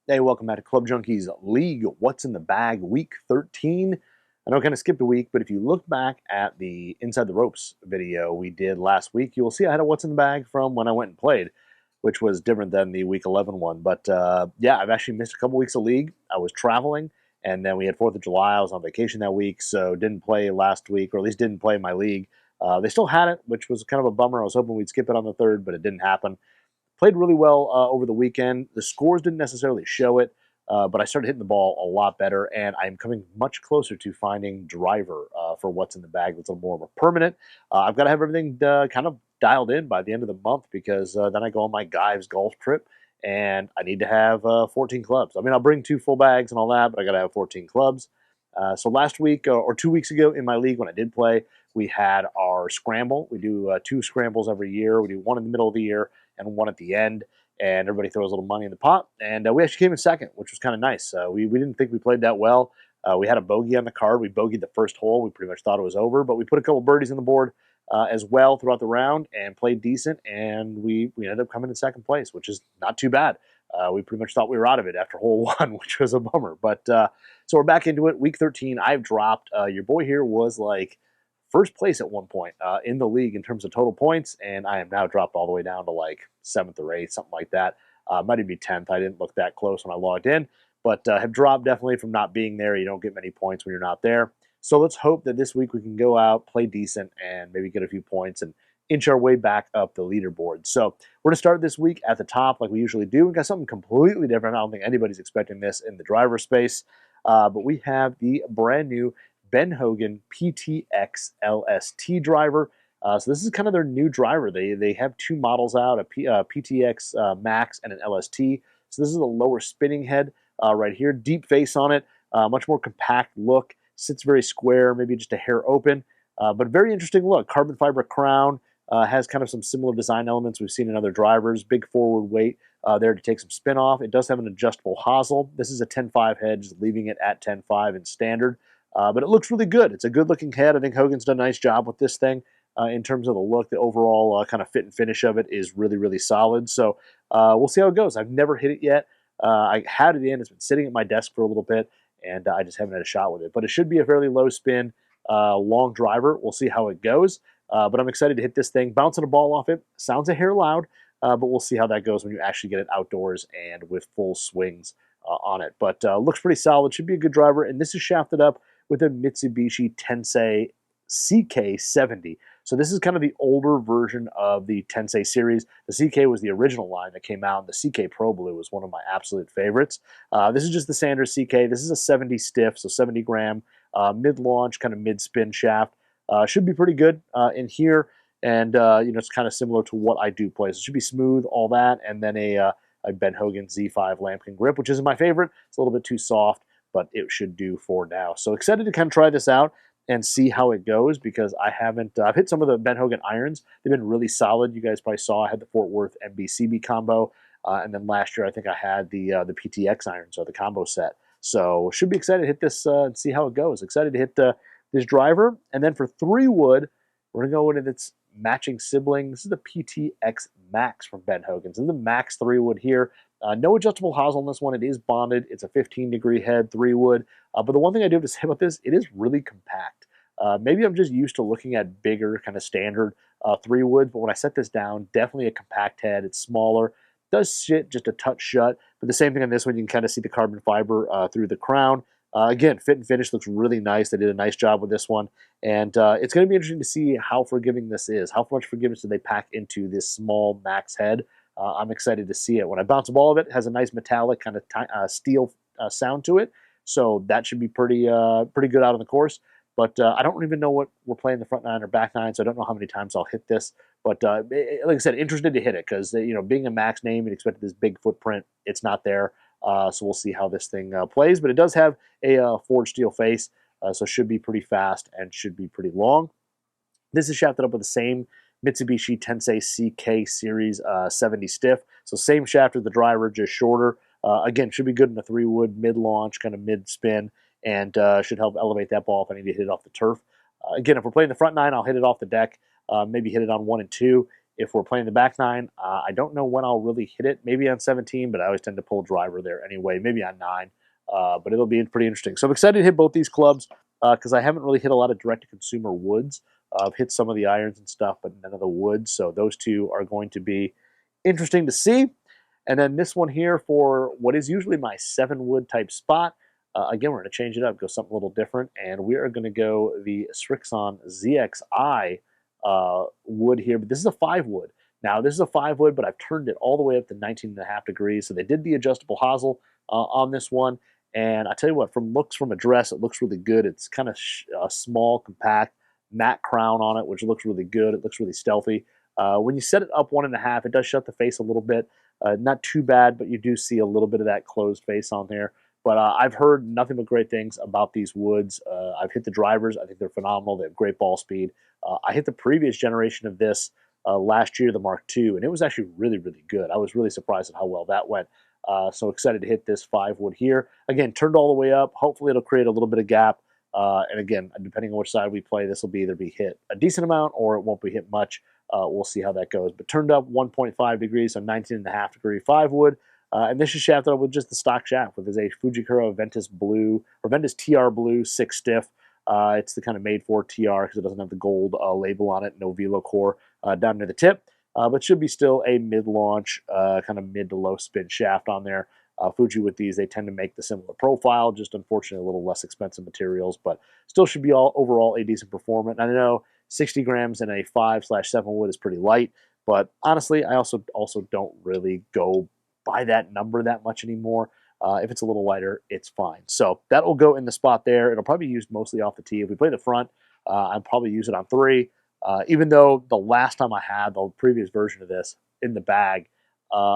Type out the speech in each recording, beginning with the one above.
Hey, welcome back to Club Junkie's League What's in the Bag Week 13. I know I kind of skipped a week, but if you look back at the Inside the Ropes video we did last week, you'll see I had a What's in the Bag from when I went and played, which was different than the Week 11 one. But yeah, I've actually missed a couple weeks of League. I was traveling, and then we had 4th of July. I was on vacation that week, so didn't play last week, or at least didn't play my League. They still had it, which was kind of a bummer. I was hoping we'd skip it on the 3rd, but it didn't happen. Played really well over the weekend. The scores didn't necessarily show it, but I started hitting the ball a lot better, and I'm coming much closer to finding driver for what's in the bag that's a little more of a permanent. I've got to have everything kind of dialed in by the end of the month because then I go on my Guyves golf trip, and I need to have 14 clubs. I mean, I'll bring 2 full bags and all that, but I got to have 14 clubs. So last week or 2 weeks ago in my league when I did play, we had our scramble. We do 2 scrambles every year. We do one in the middle of the year and one at the end, and everybody throws a little money in the pot. And we actually came in second, which was kind of nice. We didn't think we played that well. We had a bogey on the card. We bogeyed the first hole. We pretty much thought it was over, but we put a couple birdies on the board as well throughout the round and played decent, and we ended up coming in second place, which is not too bad. We pretty much thought we were out of it after hole 1, which was a bummer. But so we're back into it. Week 13, I've dropped. Your boy here was like first place at one point in the league in terms of total points, and I am now dropped all the way down to like 7th or 8th, something like that. Might even be 10th. I didn't look that close when I logged in, but have dropped definitely from not being there. You don't get many points when you're not there. So let's hope that this week we can go out, play decent, and maybe get a few points and inch our way back up the leaderboard. So we're going to start this week at the top like we usually do. We've got something completely different. I don't think anybody's expecting this in the driver space, but we have the brand new Ben Hogan PTx LST driver. So this is kind of their new driver. They have 2 models out, a PTx Max and an LST. So this is a lower spinning head right here, deep face on it, much more compact look, sits very square, maybe just a hair open, but very interesting look. Carbon fiber crown, has kind of some similar design elements we've seen in other drivers, big forward weight there to take some spin off. It does have an adjustable hosel. This is a 10.5 head, just leaving it at 10.5 in standard. But it looks really good. It's a good-looking head. I think Hogan's done a nice job with this thing in terms of the look. The overall kind of fit and finish of it is really, really solid. So we'll see how it goes. I've never hit it yet. I had it in. It's been sitting at my desk for a little bit, and I just haven't had a shot with it. But it should be a fairly low spin, long driver. We'll see how it goes. But I'm excited to hit this thing. Bouncing a ball off it sounds a hair loud, but we'll see how that goes when you actually get it outdoors and with full swings on it. But looks pretty solid. Should be a good driver. And this is shafted up with a Mitsubishi Tensei CK70. So this is kind of the older version of the Tensei series. The CK was the original line that came out, and the CK Pro Blue was one of my absolute favorites. This is just the standard CK. This is a 70 stiff, so 70 gram, mid-launch, kind of mid-spin shaft. Should be pretty good in here, and it's kind of similar to what I do play. So it should be smooth, all that, and then a Ben Hogan Z5 lambkin grip, which isn't my favorite. It's a little bit too soft, but it should do for now. So excited to kind of try this out and see how it goes because I haven't. I've hit some of the Ben Hogan irons. They've been really solid. You guys probably saw I had the Fort Worth MB CB combo, and then last year I think I had the PTX irons, so the combo set. So should be excited to hit this and see how it goes. Excited to hit this driver, and then for 3-wood, we're gonna go into its matching sibling. This is the PTx Max from Ben Hogan. So this is the Max 3-wood here. No adjustable hosel on this one. It is bonded. It's a 15-degree head 3-wood. But the one thing I do have to say about this, it is really compact. Maybe I'm just used to looking at bigger, kind of standard 3-wood, but when I set this down, definitely a compact head. It's smaller. Does sit just a touch shut, but the same thing on this one. You can kind of see the carbon fiber through the crown. Again, fit and finish looks really nice. They did a nice job with this one. And it's going to be interesting to see how forgiving this is. How much forgiveness do they pack into this small Max head? I'm excited to see it. When I bounce a ball of it, it has a nice metallic kind of steel sound to it. So that should be pretty good out on the course. But I don't even know what we're playing the front 9 or back 9, so I don't know how many times I'll hit this. But like I said, interested to hit it because being a Max name, you'd expect this big footprint. It's not there. So we'll see how this thing plays. But it does have a forged steel face, so should be pretty fast and should be pretty long. This is shafted up with the same Mitsubishi Tensei CK Series 70 stiff. So same shaft as the driver, just shorter. Again, should be good in the 3-wood, mid-launch, kind of mid-spin, and should help elevate that ball if I need to hit it off the turf. Again, if we're playing the front 9, I'll hit it off the deck, maybe hit it on 1 and 2. If we're playing the back nine, I don't know when I'll really hit it. Maybe on 17, but I always tend to pull driver there anyway. Maybe on 9, but it'll be pretty interesting. So I'm excited to hit both these clubs because I haven't really hit a lot of direct-to-consumer woods. I've hit some of the irons and stuff, but none of the woods. So those two are going to be interesting to see. And then this one here for what is usually my 7-wood type spot. Again, we're going to change it up, go something a little different, and we are going to go the Srixon ZXI wood here. But this is a 5-wood. Now, this is a 5-wood, but I've turned it all the way up to 19.5 degrees. So they did the adjustable hosel on this one. And I tell you what, from address, it looks really good. It's kind of small, compact, matte crown on it, which looks really good. It looks really stealthy. When you set it up 1.5, it does shut the face a little bit. Not too bad, but you do see a little bit of that closed face on there. But I've heard nothing but great things about these woods. I've hit the drivers. I think they're phenomenal. They have great ball speed. I hit the previous generation of this last year, the Mark II, and it was actually really, really good. I was really surprised at how well that went. So excited to hit this 5-wood here. Again, turned all the way up. Hopefully it'll create a little bit of gap. And again, depending on which side we play, this will either be hit a decent amount or it won't be hit much. We'll see how that goes. But turned up 1.5 degrees, so 19.5 degree 5-wood. And this is shafted up with just the stock shaft, with a Fujikura Ventus Blue, or Ventus TR Blue 6 stiff. It's the kind of made for TR because it doesn't have the gold label on it, no velo core down near the tip. But should be still a mid-launch, kind of mid to low spin shaft on there. Fuji with these, they tend to make the similar profile, just unfortunately a little less expensive materials, but still should be overall a decent performance. And I know 60 grams in a 5/7 wood is pretty light, but honestly, I also don't really go by that number that much anymore. If it's a little lighter, it's fine. So that will go in the spot there. It'll probably be used mostly off the tee. If we play the front, I'll probably use it on 3. Even though the last time I had the previous version of this in the bag,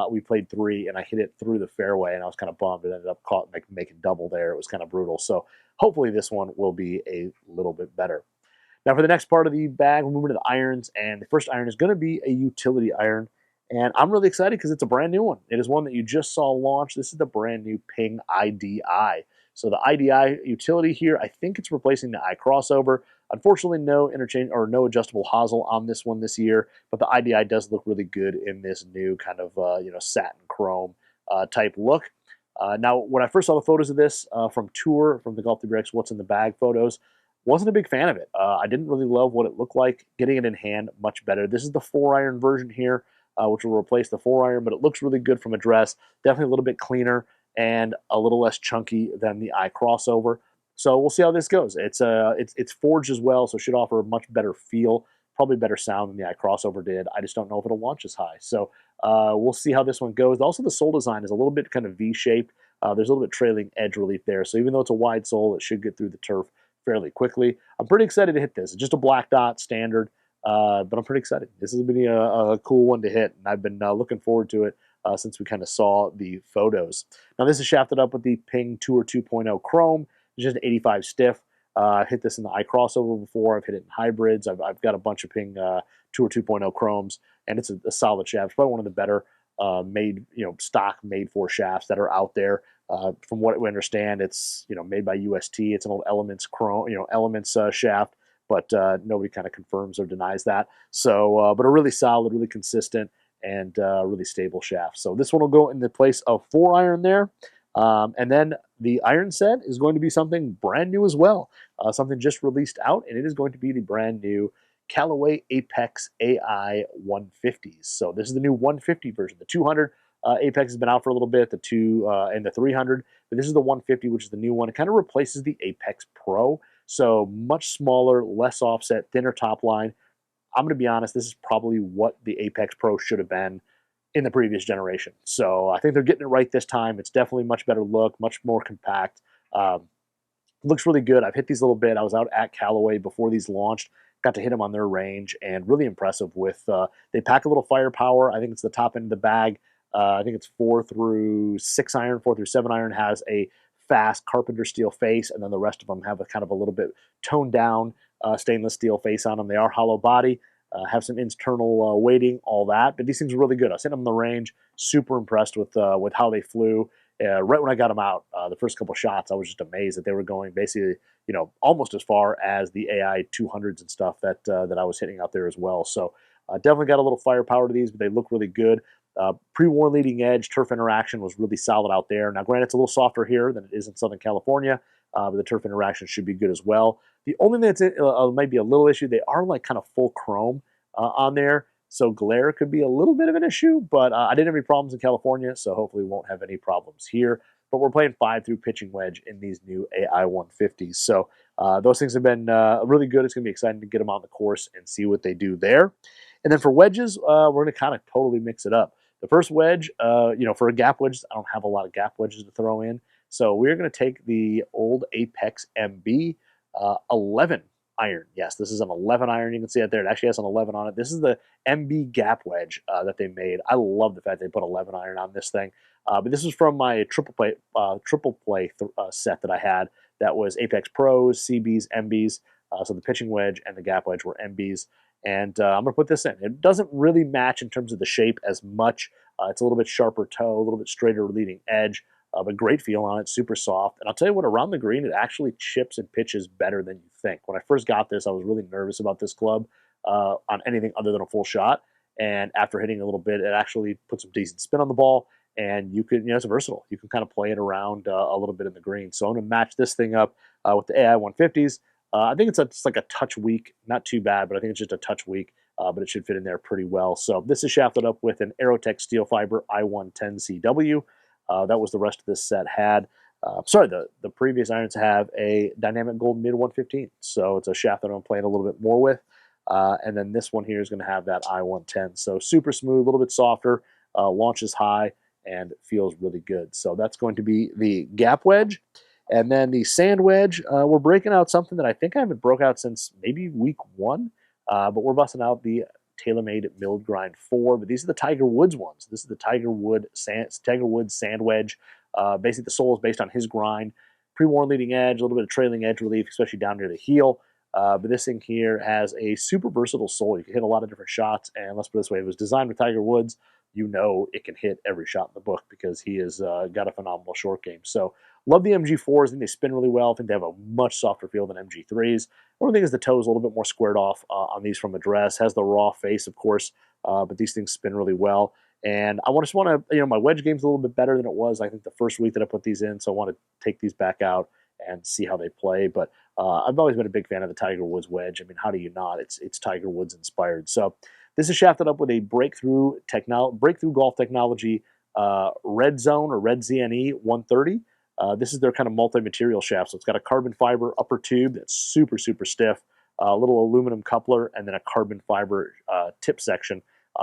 we played 3 and I hit it through the fairway and I was kind of bummed. It ended up making double there. It was kind of brutal. So hopefully this one will be a little bit better. Now for the next part of the bag, we're moving to the irons, and the first iron is going to be a utility iron. And I'm really excited because it's a brand new one. It is one that you just saw launch. This is the brand new Ping IDI. So the IDI utility here, I think it's replacing the iCrossover. Unfortunately, no interchange or no adjustable hosel on this one this year, but the IDI does look really good in this new kind of satin chrome type look. Now, when I first saw the photos of this from the Golf 3X What's in the Bag photos, wasn't a big fan of it. I didn't really love what it looked like. Getting it in hand, much better. This is the 4-iron version here, which will replace the 4-iron, but it looks really good from address. Definitely a little bit cleaner and a little less chunky than the iCrossover. So we'll see how this goes. It's forged as well, so it should offer a much better feel, probably better sound than the iCrossover did. I just don't know if it'll launch as high. So we'll see how this one goes. Also, the sole design is a little bit kind of V-shaped. There's a little bit trailing edge relief there. So even though it's a wide sole, it should get through the turf fairly quickly. I'm pretty excited to hit this. It's just a black dot standard, but I'm pretty excited. This is going to be a cool one to hit, and I've been looking forward to it since we kind of saw the photos. Now this is shafted up with the Ping Tour 2.0 Chrome. It's just an 85 stiff. I've hit this in the iCrossover before. I've hit it in hybrids. I've got a bunch of Ping Tour 2.0 Chromes, and it's a solid shaft. It's probably one of the better stock made for shafts that are out there. From what we understand, it's made by UST. It's an old Elements chrome, Elements shaft, but nobody kind of confirms or denies that. So, but a really solid, really consistent, and really stable shaft. So this one will go in the place of 4-iron there. And then the iron set is going to be something brand new as well, something just released out, and it is going to be the brand new Callaway Apex AI 150s. So this is the new 150 version. The 200 Apex has been out for a little bit, the 2 and the 300, but this is the 150, which is the new one. It kind of replaces the Apex Pro, so much smaller, less offset, thinner top line. I'm going to be honest, this is probably what the Apex Pro should have been in the previous generation. So I think they're getting it right this time. It's definitely much better look, much more compact. Looks really good. I've hit these a little bit. I was out at Callaway before these launched. Got to hit them on their range, and really impressive with, they pack a little firepower. I think it's the top end of the bag. I think it's 4 through 6 iron, 4 through 7 iron has a fast carpenter steel face, and then the rest of them have a kind of a little bit toned down stainless steel face on them. They are hollow body, have some internal weighting, all that, but these things are really good. I was hitting them in the range, super impressed with how they flew. Right when I got them out, the first couple shots, I was just amazed that they were going basically, almost as far as the AI 200s and stuff that I was hitting out there as well. So Definitely got a little firepower to these, but they look really good. Pre-worn leading edge, turf interaction was really solid out there. Now, granted, it's a little softer here than it is in Southern California, but the turf interaction should be good as well. The only thing that's might be a little issue, they are like kind of full chrome on there, so glare could be a little bit of an issue, but I didn't have any problems in California, so hopefully we won't have any problems here. But we're playing 5-through pitching wedge in these new AI150s, so those things have been really good. It's going to be exciting to get them on the course and see what they do there. And then for wedges, we're going to kind of totally mix it up. The first wedge, for a gap wedge, I don't have a lot of gap wedges to throw in. So we're going to take the old Apex MB 11 iron. Yes, this is an 11 iron. You can see it there. It actually has an 11 on it. This is the MB gap wedge that they made. I love the fact they put 11 iron on this thing. But this was from my triple play set that I had. That was Apex Pros, CBs, MBs. So the pitching wedge and the gap wedge were MBs. And I'm going to put this in. It doesn't really match in terms of the shape as much. It's a little bit sharper toe, a little bit straighter leading edge, but great feel on it, super soft. And I'll tell you what, around the green, it actually chips and pitches better than you think. When I first got this, I was really nervous about this club on anything other than a full shot. And after hitting a little bit, it actually put some decent spin on the ball. And you can, it's versatile. You can kind of play it around a little bit in the green. So I'm going to match this thing up with the AI150s. I think it's like a touch weak, not too bad, but I think it's just a touch weak, but it should fit in there pretty well. So this is shafted up with an Aerotech Steelfiber I110CW. That was the rest of this set had. The previous irons have a dynamic gold mid 115, so it's a shaft that I'm playing a little bit more with. And then this one here is going to have that I110, so super smooth, a little bit softer, launches high, and feels really good. So that's going to be the gap wedge. And then the sand wedge, we're breaking out something that I think I haven't broke out since maybe week 1, but we're busting out the TaylorMade Milled Grind 4, but these are the Tiger Woods ones. This is the Tiger Woods sand wedge. Basically, the sole is based on his grind. Pre-worn leading edge, a little bit of trailing edge relief, especially down near the heel. But this thing here has a super versatile sole. You can hit a lot of different shots, and let's put it this way, it was designed with Tiger Woods. You know it can hit every shot in the book because he has got a phenomenal short game. So love the MG4s. I think they spin really well. I think they have a much softer feel than MG3s. One thing is the toe is a little bit more squared off on these from address. Has the raw face, of course, but these things spin really well. And I just want to, my wedge game's a little bit better than it was, I think, the first week that I put these in. So I want to take these back out and see how they play. But I've always been a big fan of the Tiger Woods wedge. I mean, how do you not? It's Tiger Woods inspired. So this is shafted up with a breakthrough golf technology Red Zone or Red ZNE 130. This is their kind of multi-material shaft. So it's got a carbon fiber upper tube that's super, super stiff, a little aluminum coupler, and then a carbon fiber tip section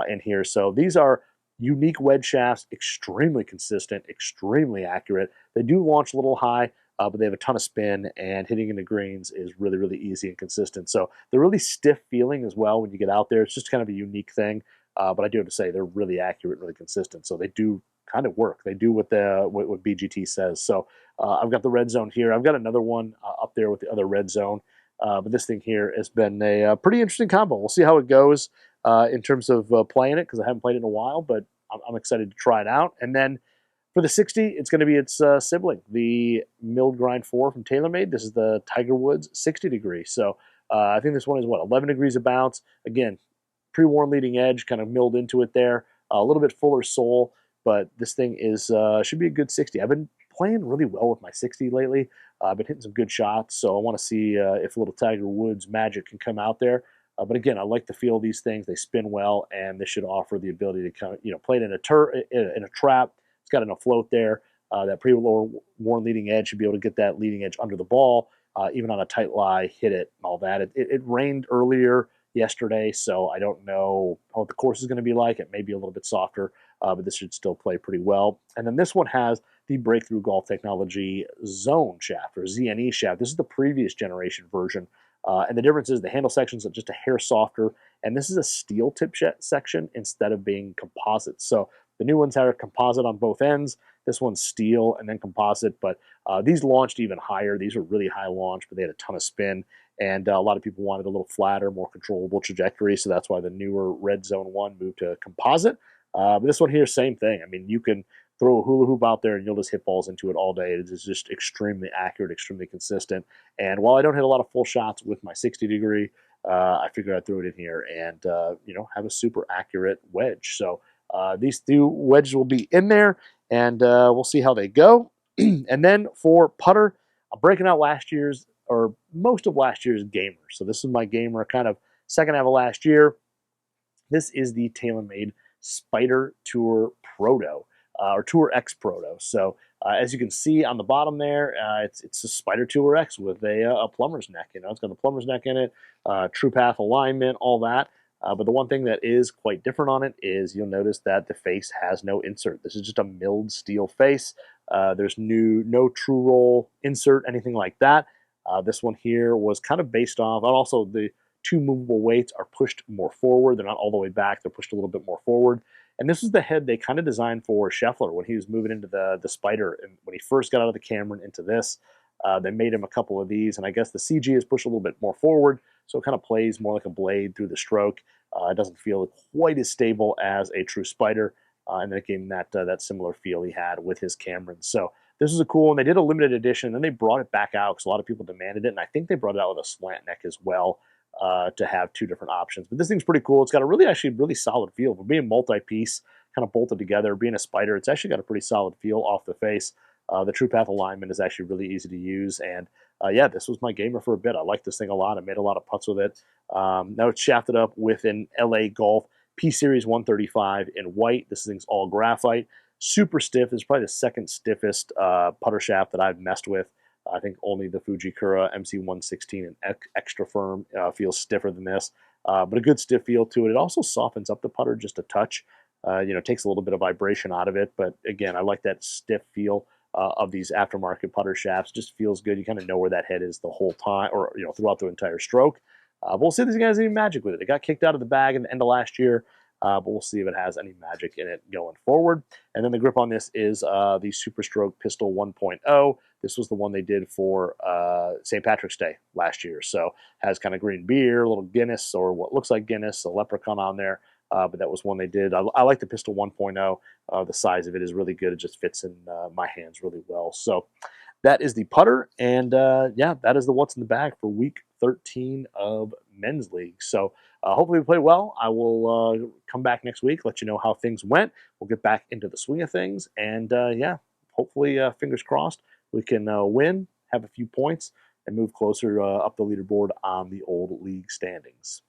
in here. So these are unique wedge shafts, extremely consistent, extremely accurate. They do launch a little high, but they have a ton of spin, and hitting into greens is really, really easy and consistent. So they're really stiff feeling as well when you get out there. It's just kind of a unique thing, but I do have to say they're really accurate, really consistent. So they do kind of work. They do what BGT says. So I've got the red zone here. I've got another one up there with the other red zone, but this thing here has been a pretty interesting combo. We'll see how it goes in terms of playing it, because I haven't played it in a while, but I'm excited to try it out. And then for the 60, it's going to be its sibling, the Milled Grind 4 from TaylorMade. This is the Tiger Woods 60 degree. So I think this one is, 11 degrees of bounce. Again, pre-worn leading edge, kind of milled into it there. A little bit fuller sole, but this thing is should be a good 60. I've been playing really well with my 60 lately. I've been hitting some good shots, so I want to see if a little Tiger Woods magic can come out there. But again, I like the feel of these things. They spin well, and this should offer the ability to kind of, play it in a trap. It's got an afloat there. That pre-worn leading edge should be able to get that leading edge under the ball, even on a tight lie, hit it, and all that. It rained earlier yesterday, so I don't know what the course is going to be like. It may be a little bit softer, but this should still play pretty well. And then this one has the Breakthrough Golf Technology Zone shaft, or ZNE shaft. This is the previous generation version. And the difference is the handle sections are just a hair softer, and this is a steel tip section instead of being composite. So the new ones have a composite on both ends. This one's steel and then composite, but these launched even higher. These were really high launch, but they had a ton of spin, and a lot of people wanted a little flatter, more controllable trajectory, so that's why the newer Red Zone 1 moved to composite. But this one here, same thing. I mean, you can throw a hula hoop out there and you'll just hit balls into it all day. It is just extremely accurate, extremely consistent. And while I don't hit a lot of full shots with my 60 degree, I figured I'd throw it in here and have a super accurate wedge. So these two wedges will be in there, and we'll see how they go. And then for putter, I'm breaking out last year's, or most of last year's gamer. So this is my gamer kind of second half of last year. This is the TaylorMade Spider Tour Proto, or Tour X Proto. So as you can see on the bottom there, it's a Spider Tour X with a plumber's neck. It's got the plumber's neck in it, true path alignment, all that. But the one thing that is quite different on it is you'll notice that the face has no insert. This is just a milled steel face. There's no true roll insert, anything like that. This one here was kind of based off, and also the two movable weights are pushed more forward. They're not all the way back. They're pushed a little bit more forward. And this is the head they kind of designed for Scheffler when he was moving into the Spider. And when he first got out of the Cameron into this, they made him a couple of these. And I guess the CG is pushed a little bit more forward, so it kind of plays more like a blade through the stroke. It doesn't feel quite as stable as a true Spider. And then it gave him that similar feel he had with his Cameron. So this is a cool one. They did a limited edition, and then they brought it back out because a lot of people demanded it. And I think they brought it out with a slant neck as well. To have two different options. But this thing's pretty cool. It's got a really solid feel. For being multi-piece, kind of bolted together, being a Spider, it's actually got a pretty solid feel off the face. The true path alignment is actually really easy to use. And yeah, this was my gamer for a bit. I like this thing a lot. I made a lot of putts with it. Now it's shafted up with an LA Golf P-Series 135 in white. This thing's all graphite. Super stiff. It's probably the second stiffest putter shaft that I've messed with. I think only the Fujikura MC116 and Extra Firm feels stiffer than this, but a good stiff feel to it. It also softens up the putter just a touch. Takes a little bit of vibration out of it, but again, I like that stiff feel of these aftermarket putter shafts. Just feels good. You kind of know where that head is the whole time, or throughout the entire stroke. But we'll see if this guy has any magic with it. It got kicked out of the bag at the end of last year. But we'll see if it has any magic in it going forward. And then the grip on this is the Super Stroke Pistol 1.0. This was the one they did for St. Patrick's Day last year. So has kind of green beer, a little Guinness, or what looks like Guinness, a leprechaun on there. But that was one they did. I like the Pistol 1.0. The size of it is really good. It just fits in my hands really well. So that is the putter. And yeah, that is the what's in the bag for week 13 of Men's League. So hopefully we play well. I will come back next week, let you know how things went. We'll get back into the swing of things. And yeah, hopefully, fingers crossed, we can win, have a few points, and move closer up the leaderboard on the old league standings.